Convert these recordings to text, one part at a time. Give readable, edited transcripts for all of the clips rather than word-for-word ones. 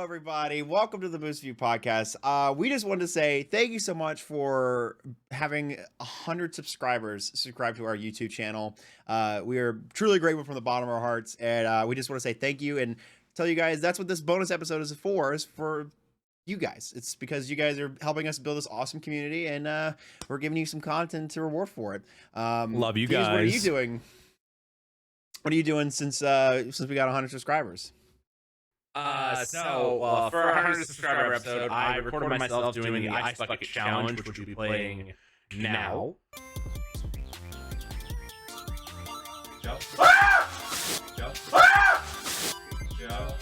everybody. Welcome to the Boost View podcast. We just wanted to say thank you so much for having 100 subscribers subscribe to our YouTube channel. We are truly grateful from the bottom of our hearts, and we just want to say thank you and tell you guys that's what this bonus episode is for you guys. It's because you guys are helping us build this awesome community, and we're giving you some content to reward for it. Love you guys. What are you doing? What are you doing since we got 100 subscribers? For our 100 subscriber episode, I recorded myself doing the Ice Bucket Challenge, which we'll be playing now. Joe. Joe. Joe.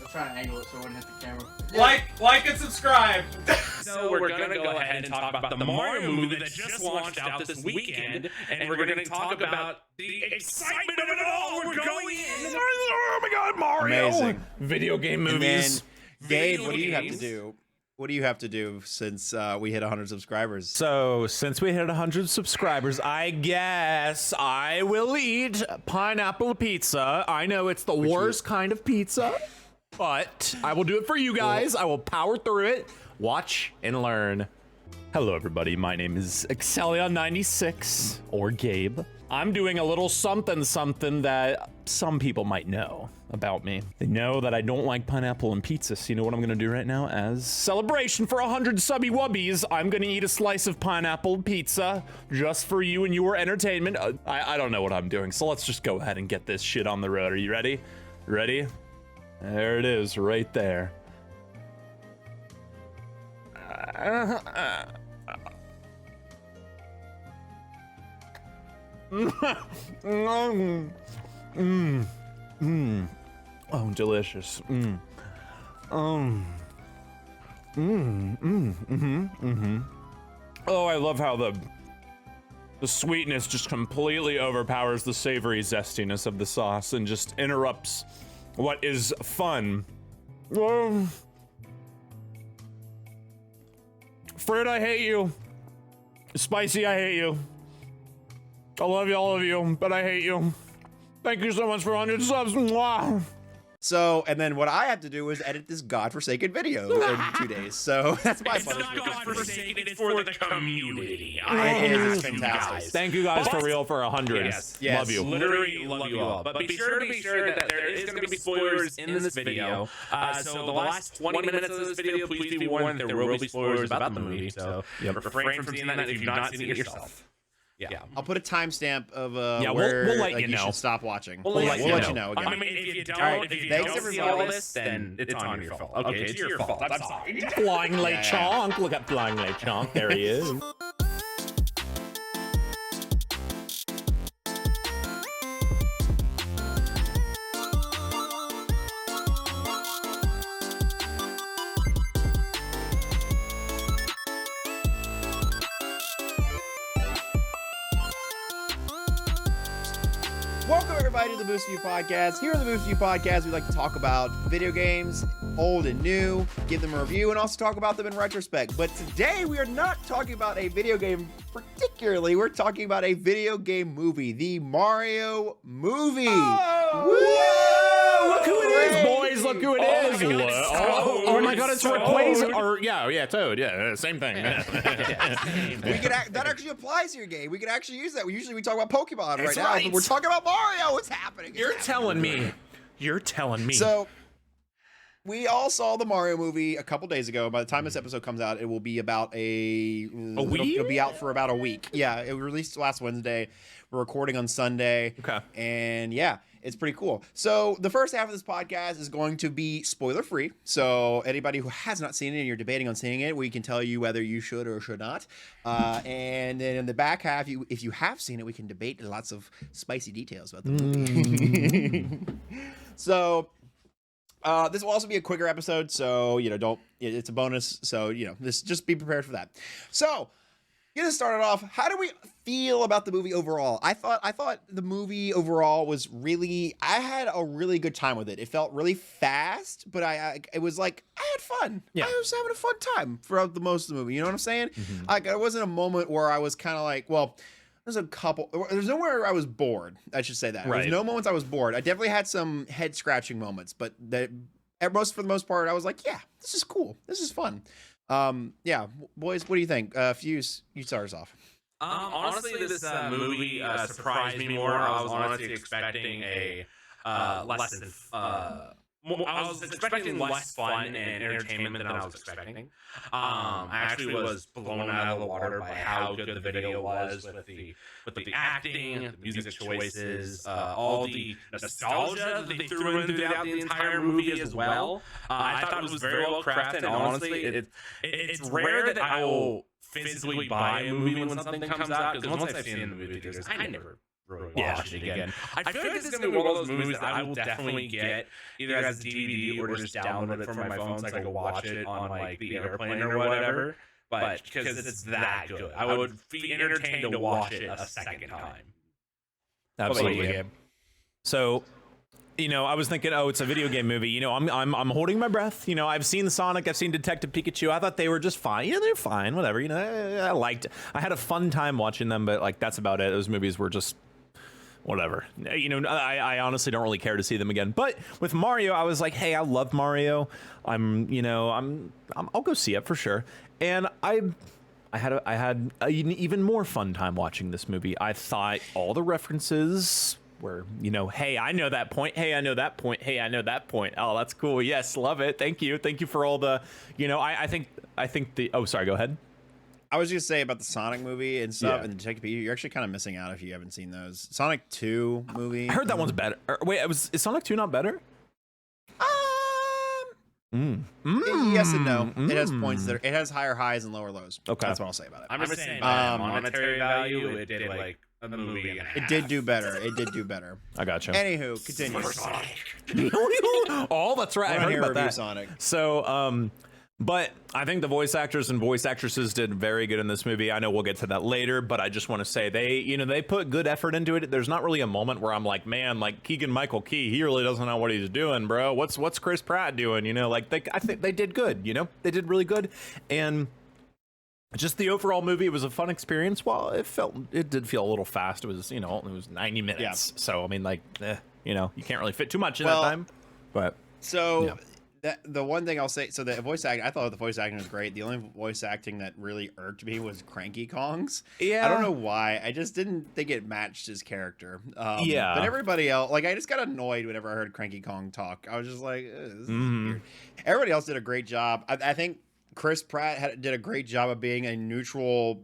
I'm trying to angle it so it wouldn't hit the camera. Like and subscribe! So we're gonna go ahead and talk about the Mario movie that just launched out this weekend, and we're gonna talk about the excitement of it all. We're going in. Oh my God, Mario! Amazing. Video game And movies. then, Gabe, Video what do you have to games. do? What do you have to do since we hit 100 subscribers? So, since we hit 100 subscribers, I guess I will eat pineapple pizza. I know it's the worst kind of pizza, but I will do it for you guys. I will power through it. Watch and learn. Hello, everybody. My name is Excelia96, or Gabe. I'm doing a little something that some people might know about me. They know that I don't like pineapple and pizza, so you know what I'm gonna do right now? As celebration for 100 subby wubbies, I'm gonna eat a slice of pineapple pizza just for you and your entertainment. I don't know what I'm doing, so let's just go ahead and get this shit on the road. Are you ready? Ready? There it is, right there. Oh, delicious. Oh, I love how the sweetness just completely overpowers the savory zestiness of the sauce and just interrupts what is fun. Fruit, I hate you. Spicy, I hate you. I love you, all of you, but I hate you. Thank you so much for 100 subs. Mwah. So, and then what I have to do is edit this godforsaken video in 2 days. So that's my It's not punishment. godforsaken, it's for the community. It is. It's You fantastic. guys. Thank you guys for real for 100. Yes. Love you. Literally love you all. But be sure that there is going to be spoilers in this video. So the last 20 minutes of this video, please be warned that there will be spoilers about the movie. So refrain from seeing that if you've not seen it yourself. Yeah. I'll put a timestamp of Yeah, where we'll let like, you you know. should stop watching. We'll let let you know again. I mean, if you don't, All right, see everybody. all this, then it's on your fault. Okay, it's your fault. I'm sorry. Flying Lake Yeah. Chonk. Look at Flying Lake Chonk. There he is. Welcome everybody to the Boost View Podcast. Here on the Boost View Podcast, we like to talk about video games, old and new, give them a review, and also talk about them in retrospect. But today we are not talking about a video game particularly. We're talking about a video game movie, the Mario movie. Look who it is, boys. Look who it is. my God, it's Oh my God, it's Toad. replaced. Or yeah, Toad. Yeah, same thing. We could that actually applies here, Gabe. We could actually use that. Usually we talk about Pokemon That's right now, right. but we're talking about Mario. What's happening? You're telling me. You're telling me. So we all saw the Mario movie a couple days ago. By the time this episode comes out, it will be about a week? It'll be out for about a week. Yeah, it was released last Wednesday. We're recording on Sunday. Okay. And yeah, it's pretty cool. So the first half of this podcast is going to be spoiler free. So anybody who has not seen it and you're debating on seeing it, we can tell you whether you should or should not. And then in the back half, if you have seen it, we can debate lots of spicy details about the movie. So this will also be a quicker episode, so it's a bonus, so this, just be prepared for that. So get us started off. How do we feel about the movie overall? I thought the movie overall was I had a really good time with it. It felt really fast, but it was like I had fun. Yeah. I was having a fun time throughout the most of the movie. You know what I'm saying? Like, there wasn't a moment where I was kind of like, well, there's a couple. There's nowhere I was bored. I should say that. Right. There's no moments I was bored. I definitely had some head scratching moments, but for the most part, I was like, yeah, this is cool. This is fun. Yeah, boys, what do you think? Fuse, you start us off. Honestly, this movie surprised me more. I was honestly expecting a less than. I was expecting less fun and entertainment than I was expecting. I actually was blown out of the water by how good the video was with the acting, the music choices, all the nostalgia that they threw in throughout the entire movie as well. I thought it was very well crafted. And honestly, it's rare that I will physically buy a movie when something comes out, because once I've seen the movie theaters, I never really watch it again. I feel like this is going to be one of those movies that I will definitely get either as a DVD or just download it from my phone so I can watch it on like the airplane or whatever. But because it's that good, I would be entertained to watch it a second time. Absolutely. Gabe? So, I was thinking, oh, it's a video game movie. I'm holding my breath. I've seen Sonic, I've seen Detective Pikachu. I thought they were just fine. They're fine. Whatever. I had a fun time watching them, but like that's about it. Those movies were just whatever. I honestly don't really care to see them again. But with Mario, I was like, hey, I love Mario. I'll go see it for sure. And I had an even more fun time watching this movie. I thought all the references were, hey, I know that point. Hey, I know that point. Hey, I know that point. Oh, that's cool. Yes, love it. Thank you for all the, I think the. Oh, sorry. Go ahead. I was just say about the Sonic movie and stuff, and Detective Pikachu. You're actually kind of missing out if you haven't seen those. Sonic 2 movie. I heard that one's better. Wait, is Sonic 2 not better? Yes and no. It has points that it has higher highs and lower lows. Okay, that's what I'll say about it. I'm just saying, monetary value, it did like a movie and a half. It did do better. It did do better. I gotcha. Anywho, continue. Oh, that's right. I heard about that. Sonic. So, but I think the voice actors and voice actresses did very good in this movie. I know we'll get to that later, but I just want to say they put good effort into it. There's not really a moment where I'm like, man, like Keegan-Michael Key, he really doesn't know what he's doing, bro. What's Chris Pratt doing? I think they did good. They did really good, and just the overall movie, it was a fun experience. While it did feel a little fast. It was, it was 90 minutes. Yeah. So I mean, you can't really fit too much in that time. But so. Yeah. The one thing I'll say, so the voice acting, I thought the voice acting was great. The only voice acting that really irked me was Cranky Kong's. Yeah. I don't know why. I just didn't think it matched his character. But everybody else, like, I just got annoyed whenever I heard Cranky Kong talk. I was just like, this is weird. Everybody else did a great job. I think Chris Pratt did a great job of being a neutral,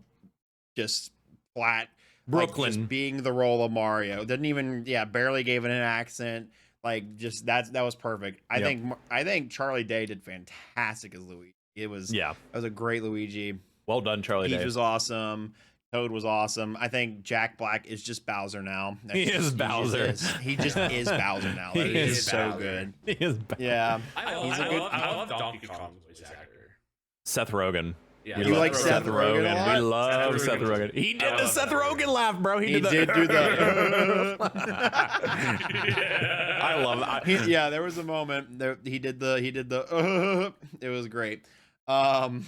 just flat Brooklyn, just being the role of Mario. Didn't even, barely gave it an accent. Like, just that was perfect. I think Charlie Day did fantastic as Luigi. It was a great Luigi. Well done, Charlie Day. Peach was awesome. Toad was awesome. I think Jack Black is just Bowser now. He is Bowser. He just is Bowser now. He is so good. He is Bowser. Yeah. I love Donkey Kong's voice actor. Seth Rogen. Yeah, you like Seth Rogen? We love Seth Rogen. He did the Seth Rogen laugh, bro. He did do the. I love it. There was a moment there. He did the. It was great. So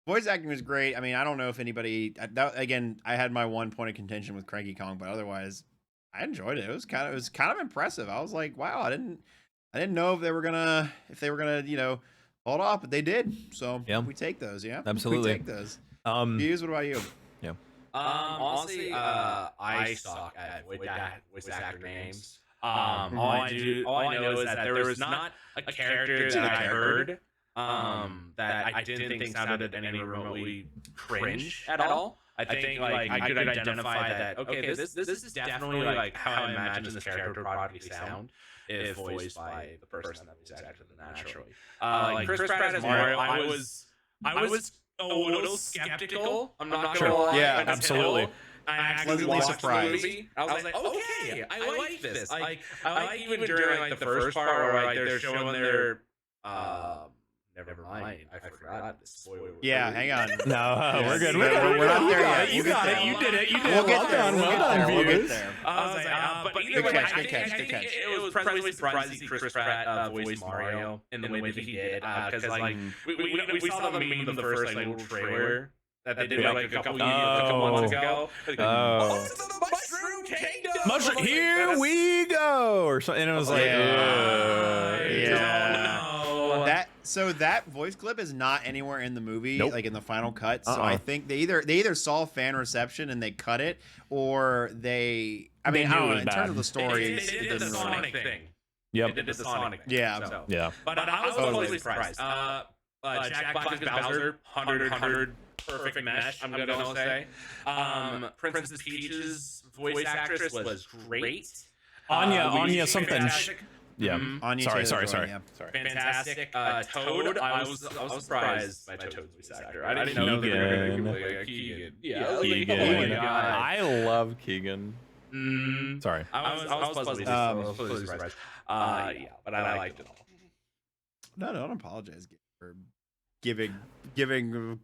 voice acting was great. I mean, I don't know if anybody. Again, I had my one point of contention with Cranky Kong, but otherwise, I enjoyed it. It was kind of impressive. I was like, wow, I didn't know if they were gonna hold off, but they did. So we take those. Yeah, absolutely. We take those. Hughes, what about you? Yeah. Honestly, I suck at voice actor names. All I know is that there was not a character that I heard that I didn't think sounded any remotely cringe at all. I think like I could identify that. Okay, this is definitely like how I imagine this character would probably sound if voiced by the person that was acted naturally. Like Chris Pratt as Mario, I was a little skeptical. I'm not gonna lie. Yeah, absolutely. I actually watched the movie. I was like, okay, I like this. I like even during like the first part where like they're showing their Never mind. I forgot the spoiler. Yeah, hang on. No, we're good. We're not there yet. You got it. You did it. You did it. We'll get there. We'll get there. I was like, but either way, I think it was pleasantly surprised to see Chris Pratt voice Mario in the way that he did. Because like we saw the meme in the first like little trailer that they did like a couple months ago. Oh. To the Mushroom Kingdom. Mushroom, here we go, or something. And it was like, So that voice clip is not anywhere in the movie, Nope. like in the final cut. So I think they either saw fan reception and they cut it, or they. I mean, They I don't knew it know. was In terms bad. of the story, They did the Sonic thing. Yep. They did the Sonic thing. Yeah. So. Yeah. But I was totally surprised. Jack Black as Bowser, 100 perfect mesh, I'm gonna say. Princess Peach's voice actress was great. Anya something. Fantastic. Yeah. Anya Sorry. Taylor-Joy, yeah. Fantastic. Toad, I was surprised by Toad's voice actor. I didn't know they were gonna give like Keegan. Yeah, Keegan. Oh my God. I love Keegan. Sorry. I was pleasantly surprised. Yeah, but I liked it all. No, don't apologize for giving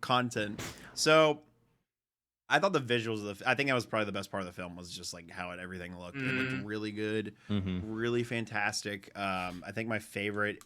content. So I thought the visuals of I think that was probably the best part of the film was just like how everything looked. It looked really good, really fantastic. I think my favorite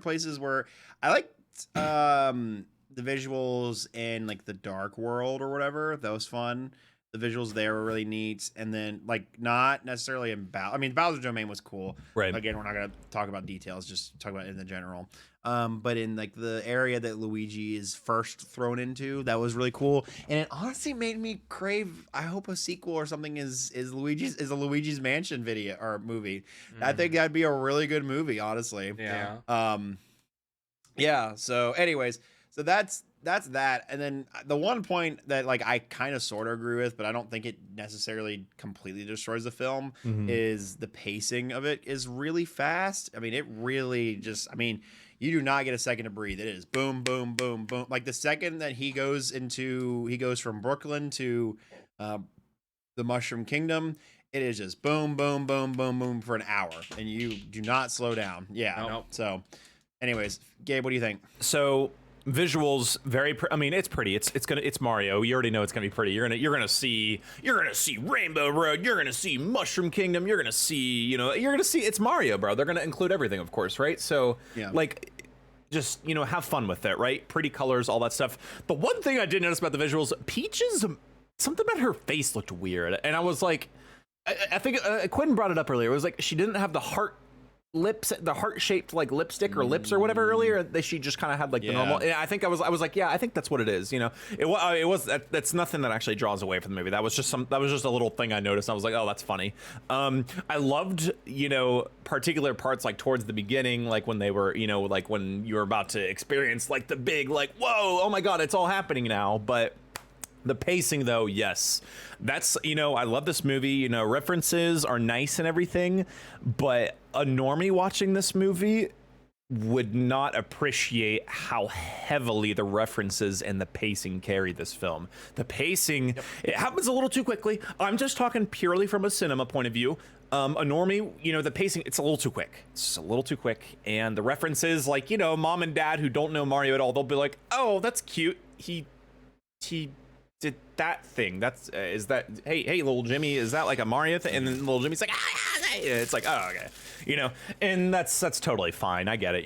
places were I liked the visuals in like the dark world or whatever. That was fun. The visuals there were really neat, and then like not necessarily in Bowser's Domain was cool. Right. Again, we're not gonna talk about details, just talk about it in the general. But in like the area that Luigi is first thrown into, that was really cool, and it honestly made me crave. I hope a sequel or something is a Luigi's Mansion video or movie. I think that'd be a really good movie, honestly. Yeah. Yeah. So, anyways, so that's that, and then the one point that like I kind of sort of agree with, but I don't think it necessarily completely destroys the film is the pacing of it is really fast. I mean, it really just. I mean, you do not get a second to breathe. It is boom, boom, boom, boom. Like the second that he goes from Brooklyn to the Mushroom Kingdom. It is just boom, boom, boom, boom, boom for an hour, and you do not slow down. Yeah. Nope. So, anyways, Gabe, what do you think? So visuals I mean, it's pretty. It's Mario. You already know it's gonna be pretty. You're gonna see Rainbow Road. You're gonna see Mushroom Kingdom. You're gonna see it's Mario, bro. They're gonna include everything, of course, right? So like, just have fun with it, right? Pretty colors, all that stuff. The one thing I did notice about the visuals, Peach's something about her face looked weird, and I was like, I think Quinn brought it up earlier. It was like she didn't have the heart-shaped like lipstick or lips or whatever earlier. She just kind of had like the normal. And I think I was like, yeah, I think that's what it is. It was that's nothing that actually draws away from the movie. That was just a little thing I noticed. I was like, oh, that's funny. I loved particular parts like towards the beginning, like when they were like when you were about to experience like the big like whoa, oh my god, it's all happening now, but. The pacing, though, yes, that's, I love this movie, references are nice and everything, but a normie watching this movie would not appreciate how heavily the references and the pacing carry this film. The pacing, it happens a little too quickly. I'm just talking purely from a cinema point of view. A normie, the pacing, it's a little too quick. It's a little too quick. And the references, like, mom and dad who don't know Mario at all, they'll be like, oh, that's cute. He did that thing. That's is that hey little Jimmy, is that like a Mario thing? And then little Jimmy's like it's like, oh, okay, and that's totally fine. I get it,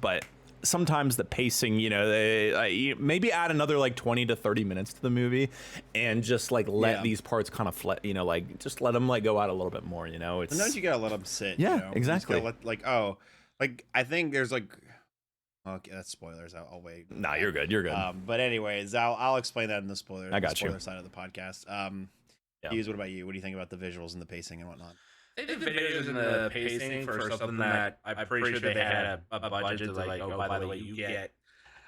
but sometimes the pacing, they maybe add another like 20 to 30 minutes to the movie and just like let these parts kind of like just let them like go out a little bit more. Sometimes you gotta let them sit. Exactly. I think there's like. Okay, that's spoilers. I'll wait. Nah, you're good. You're good. But anyways, I'll explain that in the spoiler side of the podcast. Hughes, what about you? What do you think about the visuals and the pacing and whatnot? I think the videos and the pacing for something that I'm pretty sure they had a budget to like, oh, by the way, you get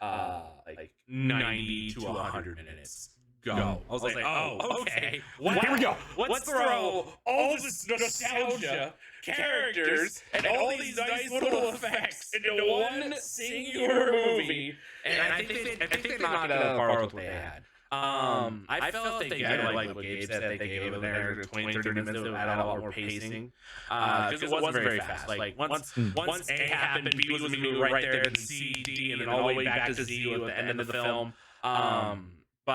like 90 to 100 minutes. Go. I was like, oh, okay. Wow. Here we go. Let's throw all this nostalgia, characters, and all these nice little effects into one singular movie. And I think they knocked it out of the park with what they had. I felt they gave like what Gabe said, they gave it there 20-30 minutes to add a lot more pacing. Because it wasn't very fast. Like once A happened, B was moving right there, then C, D, and then all the way back to Z at the end of the film. But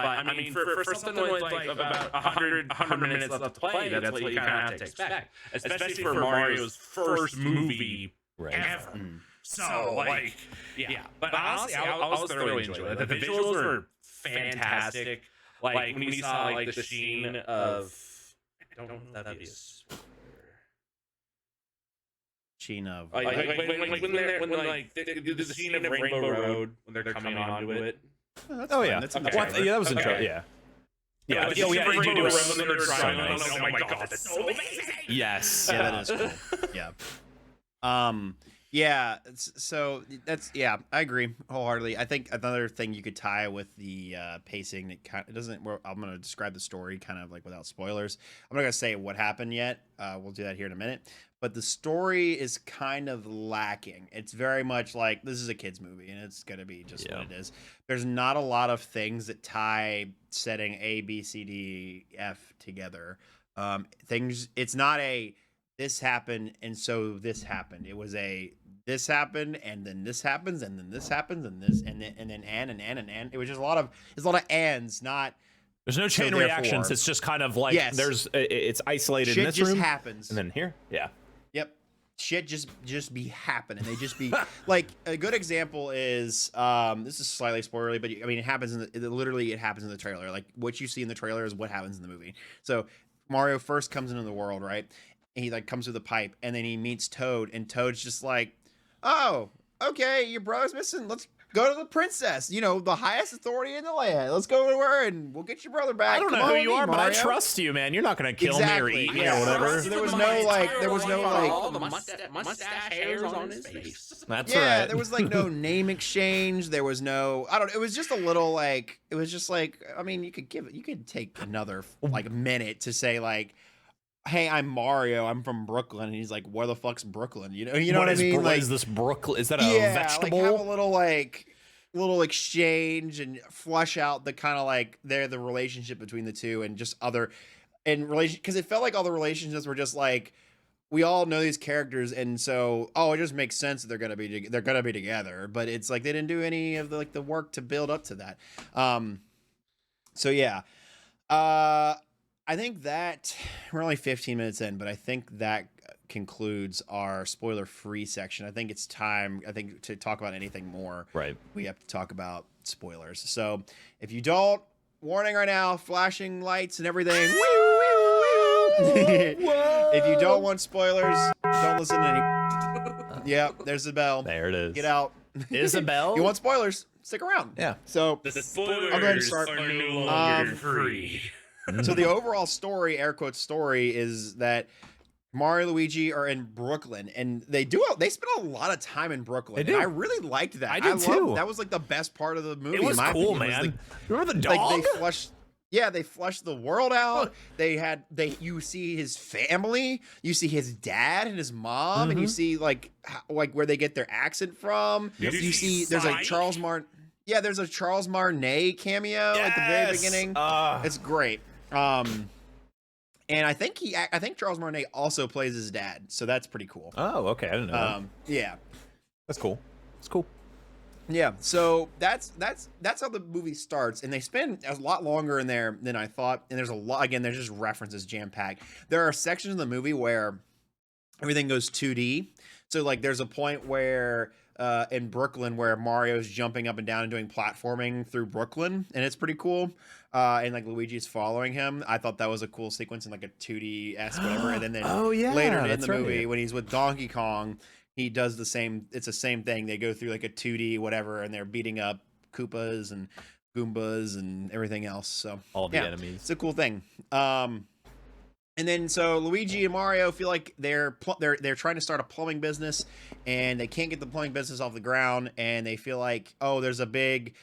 I mean, for something like about 100 minutes left to play, that's what you kind of have to expect, especially for Mario's first movie ever. So, like, yeah. But honestly, I was thoroughly enjoying it. The visuals were fantastic. Like when you saw like the sheen of, I don't know if that'd be a spoiler. Sheen of Like when the sheen of Rainbow Road when they're coming onto it. Oh yeah, That's in Well, the trailer. yeah, that was in Okay. trailer. Yeah. Yeah, the yeah, sheen yeah, of they do Rainbow do Road it when they're so driving. nice. Oh my god, that's so amazing. Yes. Yeah, that is cool. Yeah. Yeah, so that's I agree wholeheartedly. I think another thing you could tie with the pacing that kind of doesn't. Well, I'm going to describe the story kind of like without spoilers. I'm not going to say what happened yet. We'll do that here in a minute. But the story is kind of lacking. It's very much like this is a kids movie, and it's going to be just what it is. There's not a lot of things that tie setting A, B, C, D, F together. Things. It's not a this happened and so this happened. It was a this happened and then this happens and then this happens and this and then and. It was just a lot of ands, not. There's no chain reactions. It's just kind of like it's isolated shit in this just room, happens, and then here, Yep, shit just be happening. They just be like a good example is this is slightly spoilery, but I mean it happens literally it happens in the trailer. Like what you see in the trailer is what happens in the movie. So Mario first comes into the world, right? And he like comes through the pipe, and then he meets Toad, and Toad's just like, "Oh, okay, your brother's missing. Let's go to the princess. You know, the highest authority in the land. Let's go to her, and we'll get your brother back." I don't know who you are, but I trust you, man. You're not gonna kill me or eat me or whatever. So there was no all the mustache hairs on his face. That's yeah, right. there was like no name exchange. There was no, I don't know. It was just a little like, it was just like, I mean, you could take another like minute to say like, "Hey, I'm Mario. I'm from Brooklyn." And he's like, "Where the fuck's Brooklyn?" You know what I mean? Like, is this Brooklyn? Is that a vegetable? Like have a little exchange and flush out the kind of like the relationship between the two and just other and relation, because it felt like all the relationships were just like, we all know these characters, and so it just makes sense that they're gonna be together. But it's like they didn't do any of the work to build up to that. So yeah. I think that we're only 15 minutes in, but I think that concludes our spoiler-free section. I think it's time, to talk about anything more. Right. We have to talk about spoilers. So if you don't, warning right now, flashing lights and everything. If you don't want spoilers, don't listen to any. Yeah, there's the bell. There it is. Get out. Isabel. You want spoilers? Stick around. Yeah. So The I'll go ahead and spoilers start. are no longer free. So the overall story, air quotes story, is that Mario and Luigi are in Brooklyn, and they spend a lot of time in Brooklyn. They do. And I really liked that. I did too. That was like the best part of the movie. It was in my cool, opinion. man. It was Remember the like dog? they flushed the world out. You see his family, you see his dad and his mom, and you see like where they get their accent from. Yep. You see there's a Charles Martin. Yeah, there's a Charles Martinet cameo at the very beginning. It's great. And I think Charles Martinet also plays his dad, so that's pretty cool. Oh, okay. I didn't know that. Yeah. That's cool. It's cool. Yeah, so that's how the movie starts, and they spend a lot longer in there than I thought. And there's a lot, again, there's just references jam-packed. There are sections of the movie where everything goes 2D. So like there's a point where in Brooklyn where Mario's jumping up and down and doing platforming through Brooklyn, and it's pretty cool. And like Luigi's following him. I thought that was a cool sequence in like a 2D-esque whatever. And then later in the movie when he's with Donkey Kong, he does the same. It's the same thing. They go through like a 2D whatever, and they're beating up Koopas and Goombas and everything else. So all the enemies. It's a cool thing. And then so Luigi and Mario feel like they're trying to start a plumbing business, and they can't get the plumbing business off the ground, and they feel like, oh, there's a big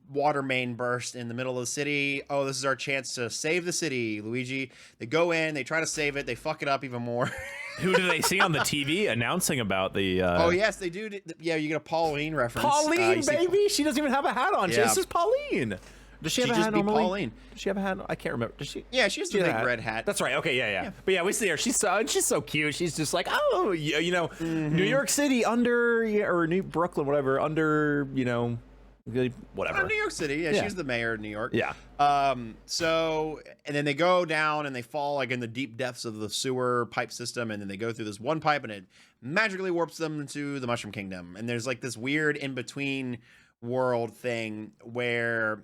water main burst in the middle of the city. Oh, this is our chance to save the city. Luigi, they go in, they try to save it, they fuck it up even more. Who do they see on the TV announcing about the Oh yes, they do. Yeah, you get a Pauline reference. Pauline, baby. She doesn't even have a hat on. Yeah. This is Pauline. Does she have a just hat be normally? Pauline. Does she have a hat? I can't remember. Does she? Yeah, she has the has a big red hat. That's right. Okay, yeah. But yeah, we see her. She's so cute. She's just like, oh, you know, New York City or New Brooklyn, whatever, under, you know, whatever. New York City. Yeah, she's the mayor of New York. Yeah. So, and then they go down and they fall like in the deep depths of the sewer pipe system, and then they go through this one pipe, and it magically warps them to the Mushroom Kingdom. And there's like this weird in between world thing where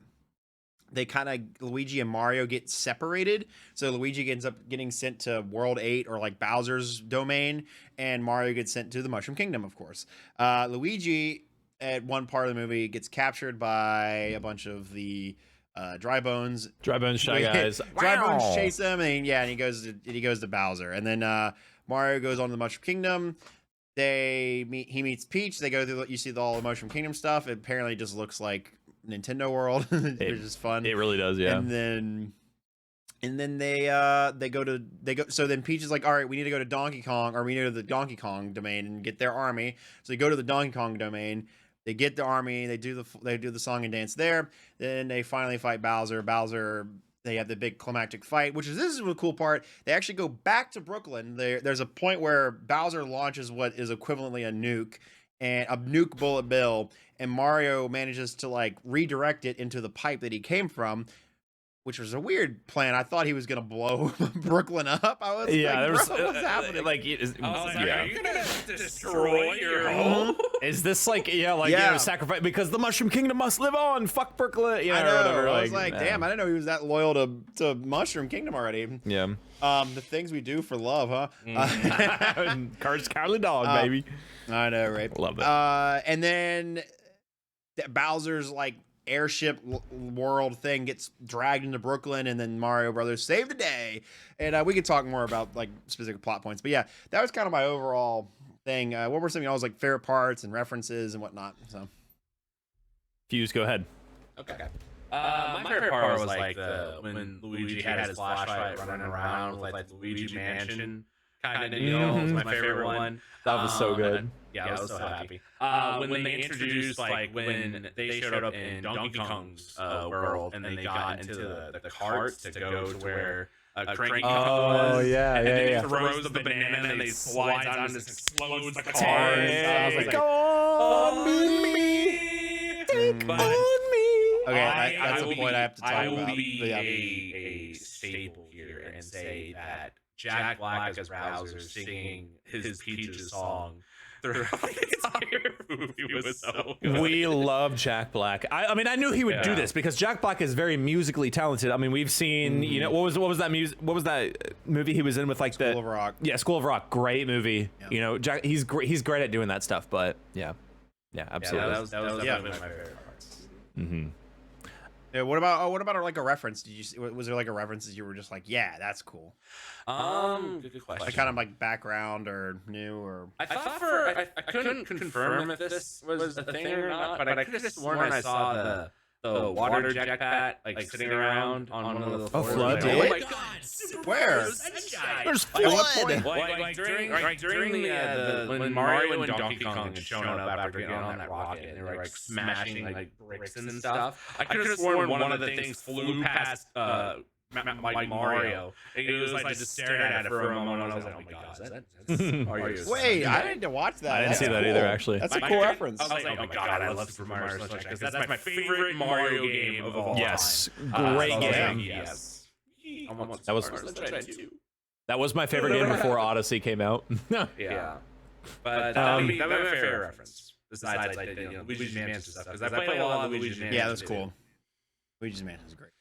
Luigi and Mario get separated. So Luigi ends up getting sent to World 8 or like Bowser's domain, and Mario gets sent to the Mushroom Kingdom, of course. Luigi at one part of the movie gets captured by a bunch of the Dry Bones Shy Guys. Dry Bones chase him, and he goes to Bowser, and then Mario goes on to the Mushroom Kingdom. He meets Peach. They go through. You see all the Mushroom Kingdom stuff. It apparently just looks like Nintendo World, which is fun. It really does, yeah. And then they go. So then Peach is like, all right, we need to go to Donkey Kong, or we need to go to the Donkey Kong domain and get their army. So they go to the Donkey Kong domain. They get the army. They do the song and dance there. Then they finally fight Bowser. They have the big climactic fight, this is the cool part. They actually go back to Brooklyn. There's a point where Bowser launches what is equivalently a nuke bullet bill, and Mario manages to like redirect it into the pipe that he came from, which was a weird plan. I thought he was gonna blow Brooklyn up. I was what's happening? Are you gonna destroy your home? Is this sacrifice because the Mushroom Kingdom must live on? Fuck Brooklyn, I know. Or whatever. I was like, damn, I didn't know he was that loyal to Mushroom Kingdom already. Yeah. The things we do for love, huh? Courage Cowardly Dog, baby. I know, right? Love it. And then Bowser's like airship world thing gets dragged into Brooklyn, and then Mario Brothers save the day. And we could talk more about like specific plot points, but yeah, that was kind of my overall thing. What were some of y'all's like favorite parts and references and whatnot? So, Fuse, go ahead. Okay. My favorite part was like when Luigi had his flashlight running around with like the Luigi Mansion kind of deal. Was my favorite one. That was so good. Yeah, I was so happy. When they introduced, like, when they showed up in Donkey Kong's world, and then they got into the carts to go to where Cranky Kong was. Oh, yeah, and then yeah. he throws the banana, and they slide on and just explodes the car. I was like, go on me, take on me. Okay, that's a point I have to talk about. I will be a staple here and say that Jack Black as Bowser singing his Peaches song throughout the entire movie was so good. We love Jack Black. I mean, I knew he would do this because Jack Black is very musically talented. I mean, we've seen, you know, what was that movie he was in with like School of Rock? Yeah, School of Rock, great movie. Yeah. You know, Jack, he's great at doing that stuff. But yeah, absolutely. Yeah, that was definitely my favorite parts. Mm-hmm. Yeah, what about like a reference? Was there like a reference that you were just like, yeah, that's cool? Good question. Like kind of like background or new or. I couldn't confirm if this was a thing or not, but I could have sworn I saw the water jetpack like sitting around on one of the floors. flood? Oh my god! Where? There's flood. Like during the when Mario and Donkey Kong had shown up after getting on that rocket, and they were like smashing like bricks and stuff. I could have sworn one of the things flew past like Mario. And it was like just staring at it for a moment. I was like, oh my god, that's Mario's. Wait, I need to watch that. I didn't see that either, actually. That's a cool reference. I was like, oh my god, I love Super Mario Sunshine because that's my favorite Mario game of all time. Yes, great game. Yes. That was my favorite game before Odyssey came out. Yeah. But that'd be my favorite reference. Besides, like, Luigi's Mansion stuff. Because I played a lot of Luigi's Mansion. Yeah, that's cool. Luigi's Mansion is great.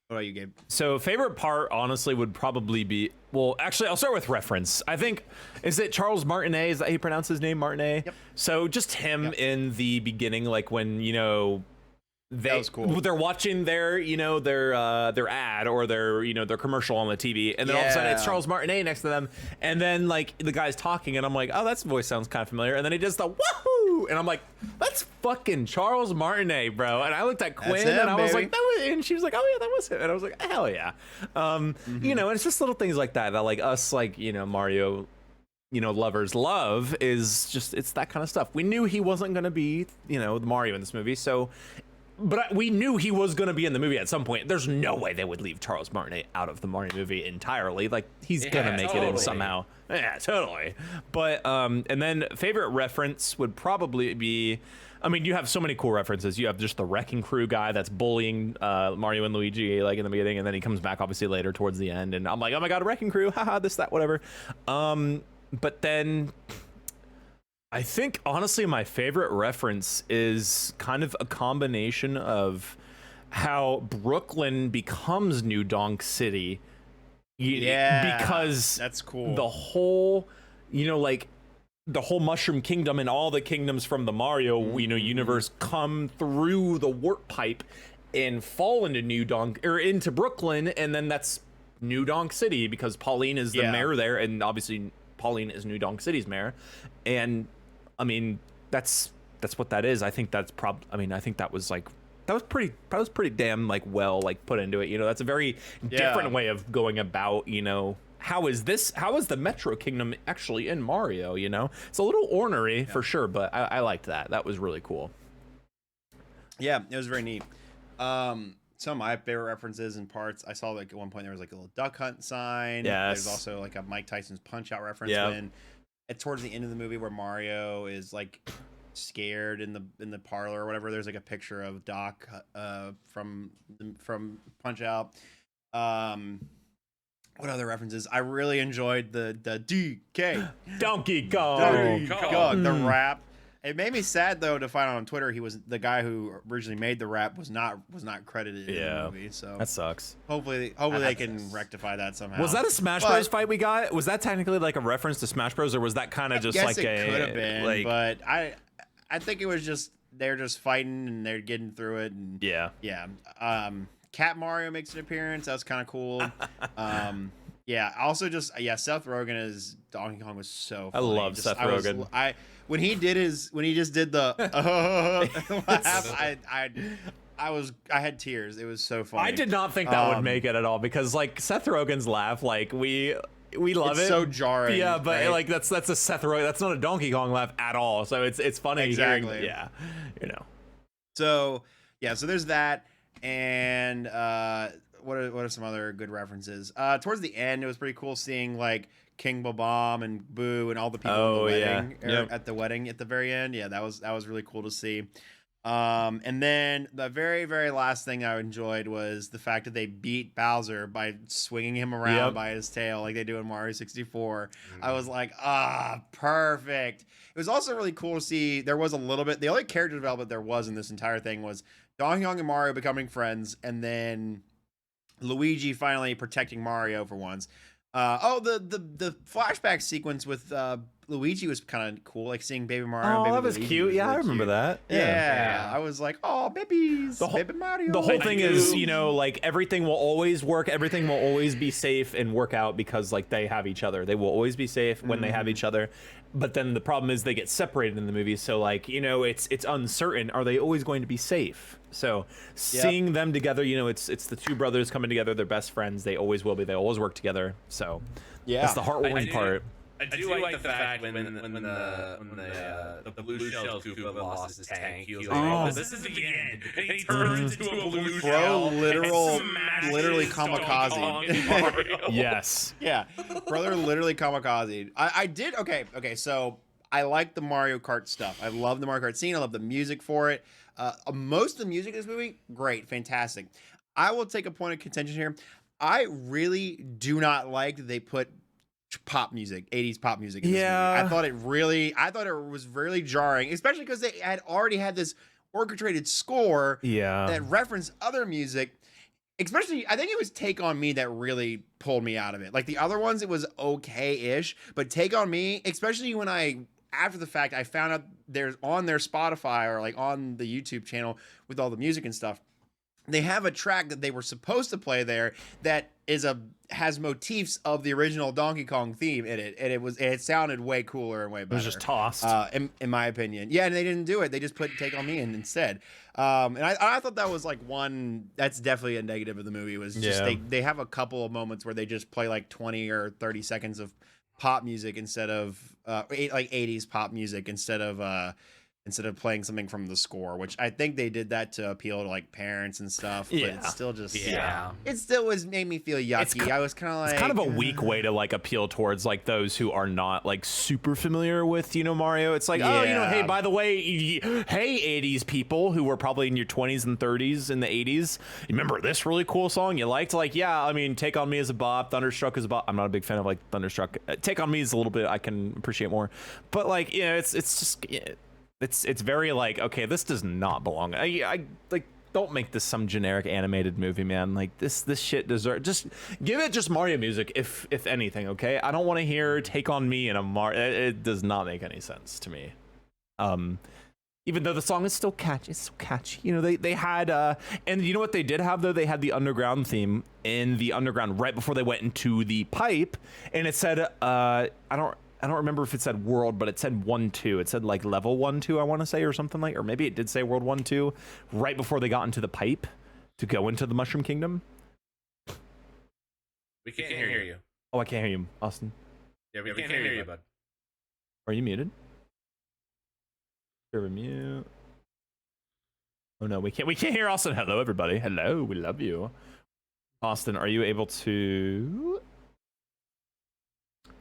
What about you, Gabe? So favorite part, honestly, would probably be, well, actually, I'll start with reference. I think, is it Charles Martinet? Is that how you pronounce his name, Martinet? Yep. So just him in the beginning, like when, you know, that was cool. They're watching their, you know, their ad or their, you know, their commercial on the TV, and then all of a sudden it's Charles Martinet next to them, and then like the guy's talking, and I'm like, oh, that voice sounds kind of familiar, and then he does the woohoo, and I'm like, that's fucking Charles Martinet, bro. And I looked at Quinn, and I was like, that was, and she was like, oh yeah, that was him, and I was like, hell yeah. You know, and it's just little things like that that like us, like, you know, Mario, you know, lovers love is just, it's that kind of stuff. We knew he wasn't gonna be, you know, Mario in this movie, so. But we knew he was going to be in the movie at some point. There's no way they would leave Charles Martinet out of the Mario movie entirely. Like, he's going to make it in somehow. Yeah, totally. But, and then favorite reference would probably be, I mean, you have so many cool references. You have just the Wrecking Crew guy that's bullying Mario and Luigi, like, in the beginning, and then he comes back, obviously, later towards the end. And I'm like, oh my god, Wrecking Crew, haha, this, that, whatever. But then I think, honestly, my favorite reference is kind of a combination of how Brooklyn becomes New Donk City. Because that's cool. The whole, like the whole Mushroom Kingdom and all the kingdoms from the Mario, universe come through the warp pipe and fall into into Brooklyn, and then that's New Donk City because Pauline is the mayor there, and obviously Pauline is New Donk City's mayor, and I mean that's what that is. I think that's I think that was like that was pretty damn like well like put into it. That's a very different way of going about. How is the Metro Kingdom actually in Mario? It's a little ornery for sure, but I liked that. That was really cool. Yeah, it was very neat. Some of my favorite references and parts, I saw like at one point there was like a little duck hunt sign. Yes. There's also like a Mike Tyson's Punch Out reference when towards the end of the movie where Mario is like scared in the parlor or whatever. There's like a picture of Doc from Punch Out. What other references? I really enjoyed the DK Donkey Kong. The rap. It made me sad though to find out on Twitter he was the guy who originally made the rap was not credited in the movie. So that sucks. Hopefully they can rectify that somehow. Was that a Smash Bros fight we got? Was that technically like a reference to Smash Bros, or was that kind of just like it could have been, but I think it was just they're just fighting and they're getting through it and yeah. Cat Mario makes an appearance. That was kind of cool. Also just Seth Rogen as Donkey Kong was so funny. I love Seth Rogen. When he just did the laugh, I had tears. It was so funny. I did not think that would make it at all because like Seth Rogen's laugh, like we love it. It's so jarring. Yeah, but right? like that's a Seth Rogen. That's not a Donkey Kong laugh at all. So it's funny. Exactly. Hearing, So there's that, and what are some other good references? Towards the end, it was pretty cool seeing like King Bob-omb and Boo and all the people at the wedding at the very end. Yeah, that was really cool to see. And then the very, very last thing I enjoyed was the fact that they beat Bowser by swinging him around by his tail like they do in Mario 64. I was like, perfect. It was also really cool to see there was a little bit, the only character development there was in this entire thing was Donkey Kong and Mario becoming friends, and then Luigi finally protecting Mario for once. The flashback sequence with Luigi was kind of cool, like seeing Baby Mario. Oh, and Baby that was Luigi cute. was Yeah, really I remember cute. that. Yeah. I was like, oh, babies, Baby Mario. The whole thing is, like everything will always work. Everything will always be safe and work out because like they have each other. They will always be safe when they have each other. But then the problem is they get separated in the movie. So like, it's uncertain. Are they always going to be safe? So seeing them together, it's the two brothers coming together. They're best friends. They always will be. They always work together. So that's the heartwarming part. I do like the fact when the blue shell Koopa lost his tank, he was like, "Oh, this is the end," and he turns into a blue shell. Literally kamikaze. Yes. Yeah, brother, literally kamikaze. I did okay. So I like the Mario Kart stuff. I love the Mario Kart scene. I love the music for it. Most of the music in this movie, great, fantastic. I will take a point of contention here. I really do not like that they put pop music, 80s pop music in this movie. I thought it was really jarring, especially because they had already had this orchestrated score that referenced other music. Especially, I think it was Take On Me that really pulled me out of it. Like the other ones, it was okay-ish, but Take On Me, especially when after the fact, I found out there's on their Spotify or like on the YouTube channel with all the music and stuff, they have a track that they were supposed to play there that has motifs of the original Donkey Kong theme in it, and it sounded way cooler and way better. It was just tossed, in my opinion. Yeah, and they didn't do it. They just put Take On Me in instead. And I thought that was like that's definitely a negative of the movie. Was just they have a couple of moments where they just play like 20 or 30 seconds of pop music instead of like 80s pop music instead of playing something from the score, which I think they did that to appeal to like parents and stuff. But it's still just it still made me feel yucky. I was kind of like, it's kind of a weak way to like appeal towards like those who are not like super familiar with Mario. It's like hey, by the way, hey 80s people who were probably in your 20s and 30s in the 80s, you remember this really cool song you liked? Like I mean, Take On Me is a bop, Thunderstruck is a bop. I'm not a big fan of like Thunderstruck. Take On Me is a little bit I can appreciate more, but like it's just it's very like, okay, this does not belong. I like don't make this some generic animated movie, man. Like this shit deserves. Just give it just Mario music, if anything. Okay, I don't want to hear "Take on Me" in a Mario. It does not make any sense to me. Even though the song is still catchy, it's so catchy. You know, they had and you know what they did have though? They had the underground theme in the underground right before they went into the pipe, and it said I don't remember if it said world, but it said 1-2. It said like level 1-2, I want to say, or something like, or maybe it did say world 1-2 right before they got into the pipe to go into the Mushroom Kingdom. We can't hear you. Oh, I can't hear you, Austin. Yeah, we can't hear you, bud. Are you muted? Sure, mute. Oh no, we can't hear Austin. Hello, everybody. Hello, we love you. Austin, are you able to?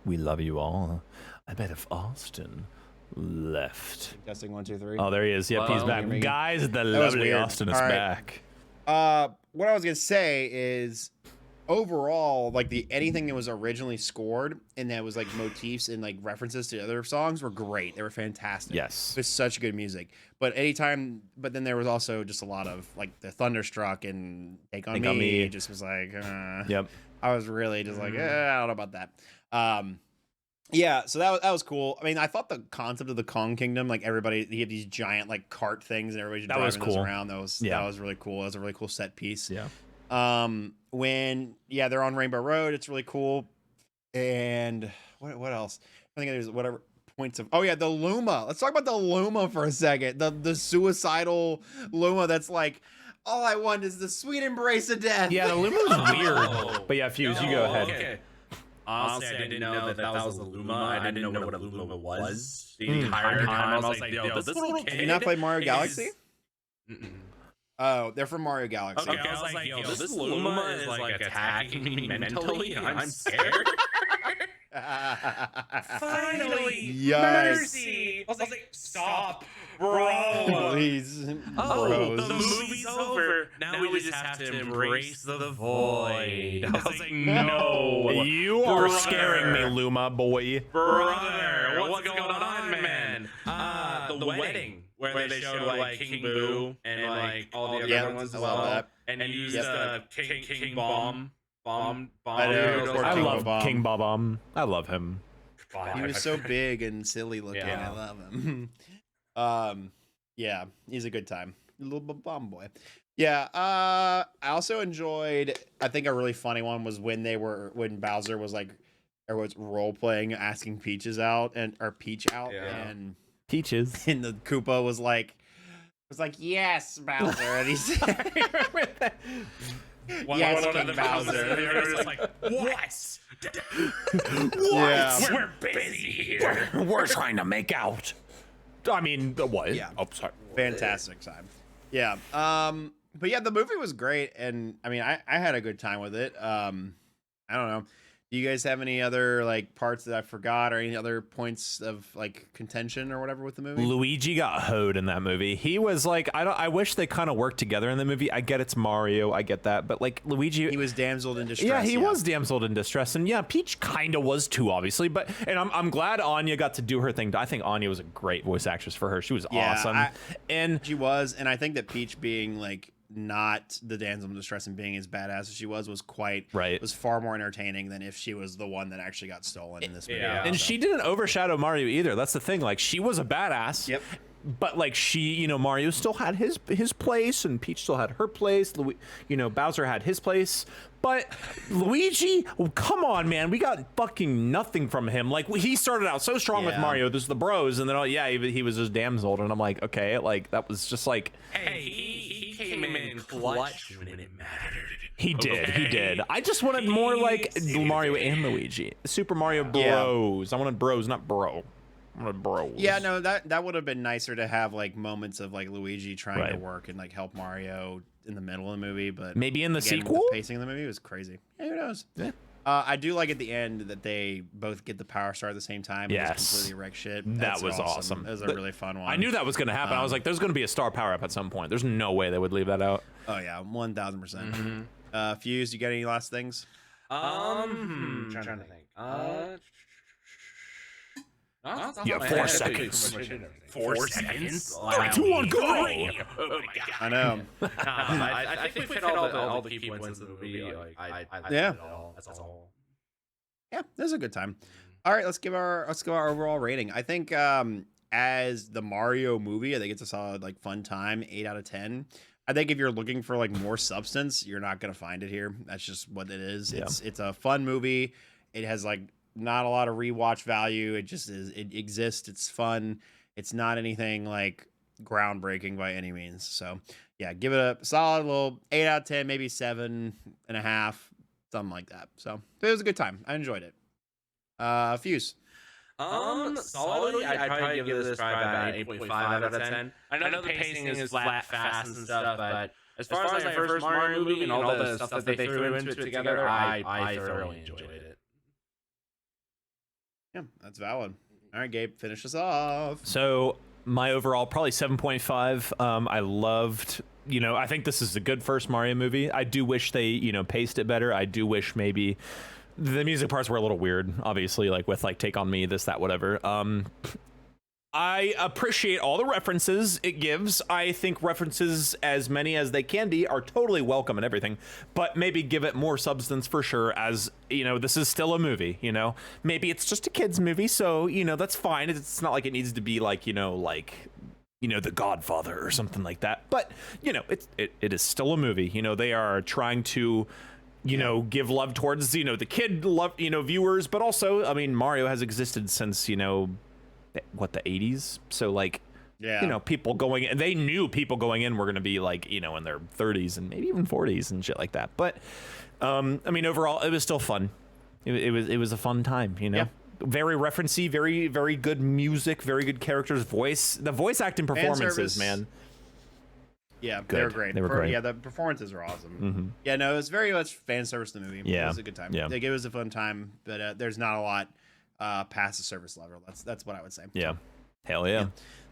We love you all. I bet if Austin left. Testing 1, 2, 3. Oh, there he is. Yep, he's back. Guys, the lovely weird. Austin is All right. back. What I was gonna say is, overall, like anything that was originally scored and that was like motifs and like references to other songs were great. They were fantastic. Yes. It was such good music. But then there was also just a lot of like the Thunderstruck and Take on Me. It just was like, Yep. I was really just like, I don't know about that. Yeah, so that was cool. I mean, I thought the concept of the Kong Kingdom, like everybody, he had these giant like cart things and everybody's driving those around. That was really cool. That was a really cool set piece. Yeah. When they're on Rainbow Road, it's really cool. And what else? I think there's whatever points of the Luma. Let's talk about the Luma for a second. The suicidal Luma that's like, all I want is the sweet embrace of death. Yeah, the Luma's weird. But yeah, Fuse, you go ahead. Okay. Honestly, I didn't know that was a Luma. I didn't know what a Luma was. The entire time I was like, yo, this little kid. Did you not play Mario Galaxy? Oh, they're from Mario Galaxy. Okay, I was like, yo, this Luma is like attacking me mentally, and I'm scared. Finally, mercy! I was like, stop, bro. Please, the movie's over. Now we just have to embrace the void. I was like, no. You are scaring me, Luma boy. Brother, what's going on, man? The wedding where they show like King Boo and like all the other ones as well, and use the King Bomb. I love King Bob. I love him. He was so big and silly looking. I love him. Yeah, he's a good time. Little bomb boy. Yeah, I also enjoyed, I think a really funny one was when Bowser was like, or was role playing asking Peach out, and Peaches. And the Koopa was like, yes, Bowser. And he said, yes, King Bowser. They were just like, what? Yeah. We're busy here. We're trying to make out. I mean, what? Yeah. Oh, sorry. Fantastic time. Yeah. But yeah, the movie was great, and I mean, I had a good time with it. I don't know. Do you guys have any other like parts that I forgot, or any other points of like contention or whatever with the movie? Luigi got hoed in that movie. He was like, I wish they kind of worked together in the movie. I get it's Mario, I get that, but like Luigi, He was damseled in distress. yeah, he was damseled in distress, and yeah, Peach kind of was too, obviously. But I'm glad Anya got to do her thing. I think Anya was a great voice actress for her. She was awesome, and she was, and I think that Peach being like not the damsel in distress and being as badass as she was quite right. Was far more entertaining than if she was the one that actually got stolen in this movie. Yeah. And she didn't overshadow Mario either. That's the thing. Like, she was a badass. Yep. But like Mario still had his place, and Peach still had her place. Bowser had his place. But Luigi, come on, man, we got fucking nothing from him. Like, he started out so strong with Mario. There's the bros, and then he was just damseled, and I'm like, okay, like that was just like. Hey, he came in clutch when it mattered. He did. I just wanted more like Mario and Luigi. Super Mario Bros. I wanted bros, not bro. I wanted bros. Yeah, no, that would have been nicer to have like moments of like Luigi trying to work and like help Mario in the middle of the movie, but maybe in the sequel. The pacing of the movie was crazy. Yeah, who knows? Yeah. I do like at the end that they both get the Power Star at the same time. Yes. And just completely wreck shit. That was awesome. It was a really fun one. I knew that was going to happen. I was like, there's going to be a star power up at some point. There's no way they would leave that out. Oh yeah, 1000%. Fuse, you got any last things? I'm trying to think. Yeah, 4 seconds. 4 seconds? 3, 2, 1, go! Oh my god. I know. I think we hit all the key points of the movie. I Yeah. it all. That's all. Yeah, this is a good time. All right, let's give our overall rating. I think as the Mario movie, I think it's a solid like fun time, 8 out of 10. I think if you're looking for like more substance, you're not gonna find it here. That's just what it is. Yeah. It's a fun movie. It has like not a lot of rewatch value. It just is. It exists. It's fun. It's not anything like groundbreaking by any means. So yeah, give it a solid little 8 out of 10, maybe 7.5, something like that. So it was a good time. I enjoyed it. Fuse. Solidly, I'd probably give this about 8.5 out of 10. I know the pacing is flat, fast, and stuff, but as far as like first Mario movie and all the stuff that they threw into it together, I thoroughly enjoyed it. Yeah, that's valid. All right, Gabe, finish us off. So my overall probably 7.5. I loved, I think this is a good first Mario movie. I do wish they, paced it better. I do wish maybe the music parts were a little weird, obviously, like with like Take On Me, this, that, whatever. I appreciate all the references it gives. I think references, as many as they can be, are totally welcome and everything, but maybe give it more substance for sure, as, this is still a movie, Maybe it's just a kid's movie, so, that's fine. It's not like it needs to be like, The Godfather or something like that. But, it is still a movie. They are trying to, give love towards, the kid love, viewers, but also, I mean, Mario has existed since, the 80s. So like, people going in, they knew people going in were going to be like, in their 30s and maybe even 40s and shit like that. But, I mean, overall, it was still fun. It was a fun time, Yeah. Very referencey, very, very good music, very good characters, the voice acting performances, man. Yeah, Good. they were great. They were great. Yeah, the performances were awesome. Mm-hmm. Yeah, no, it was very much fan service to the movie. Yeah. It was a good time. Yeah. Like, it was a fun time, but there's not a lot past the service level. That's what I would say. Yeah. Hell yeah.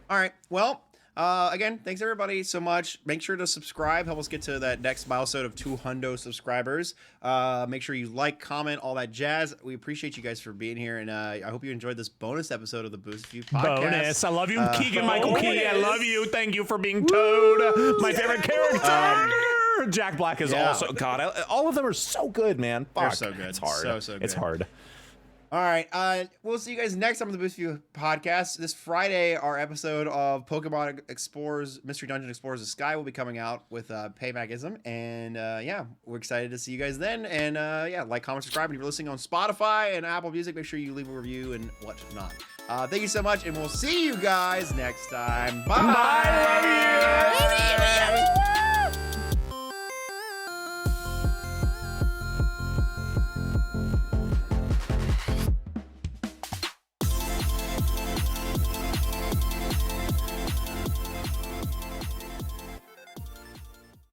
All right. Well, again, thanks everybody so much. Make sure to subscribe. Help us get to that next milestone of 200 subscribers. Make sure you like, comment, all that jazz. We appreciate you guys for being here, and I hope you enjoyed this bonus episode of the Boost View podcast. Bonus. I love you, Keegan Michael Key. I love you. Thank you for being Toad, my favorite character. Jack Black is also God. All of them are so good, man. Fuck. They're so good. It's hard. So good. It's hard. All right. We'll see you guys next time on the Boost View podcast. This Friday, our episode of Pokemon Explorers, Mystery Dungeon Explorers of Sky will be coming out with Paybackism. And we're excited to see you guys then. And like, comment, subscribe. And if you're listening on Spotify and Apple Music, make sure you leave a review and whatnot. Thank you so much. And we'll see you guys next time. Bye. Bye. Love you.